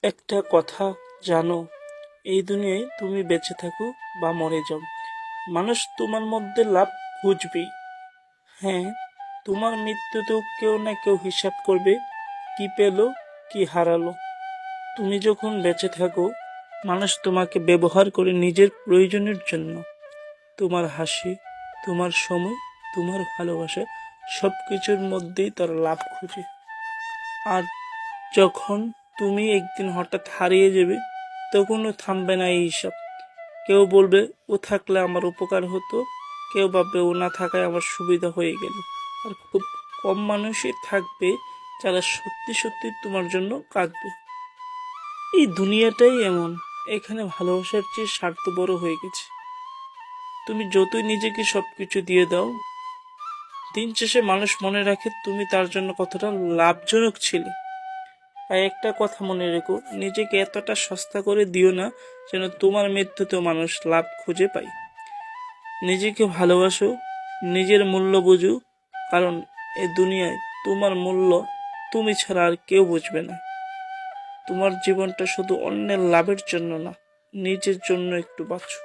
একটা কথা জানো, এই দুনিয়ায় তুমি বেঁচে থাকো বা মরে যাও, মানুষ তোমার মধ্যে লাভ খুঁজবেই। হ্যাঁ, তোমার মৃত্যুতেও কেউ না কেউ হিসাব করবে, কি পেলো, কি হারালো। তুমি যখন বেঁচে থাকো, মানুষ তোমাকে ব্যবহার করে নিজের প্রয়োজনের জন্য। তোমার হাসি, তোমার সময়, তোমার ভালোবাসা, সবকিছুর মধ্যেই তারা লাভ খুঁজে। আর যখন তুমি একদিন হঠাৎ হারিয়ে যাবে, তখনও থামবে না এই হিসাব। কেউ বলবে ও থাকলে আমার উপকার হতো, কেউ ভাববে ও না থাকায় আমার সুবিধা হয়ে গেল। আর খুব কম মানুষই থাকবে যারা সত্যি সত্যি তোমার জন্য কাঁদবে। এই দুনিয়াটাই এমন, এখানে ভালোবাসার চেয়ে স্বার্থ বড় হয়ে গেছে। তুমি যতই নিজেকে সবকিছু দিয়ে দাও, দিন শেষে মানুষ মনে রাখে তুমি তার জন্য কতটা লাভজনক ছিলে। তাই একটা কথা মনে রেখো, নিজেকে এতটা সস্তা করে দিও না যেন তোমার মৃত্যুতেও মানুষ লাভ খুঁজে পায়। নিজেকে ভালোবাসো, নিজের মূল্য বুঝো, কারণ এই দুনিয়ায় তোমার মূল্য তুমি ছাড়া আর কেউ বুঝবে না। তোমার জীবনটা শুধু অন্যের লাভের জন্য না, নিজের জন্য একটু বাঁচো।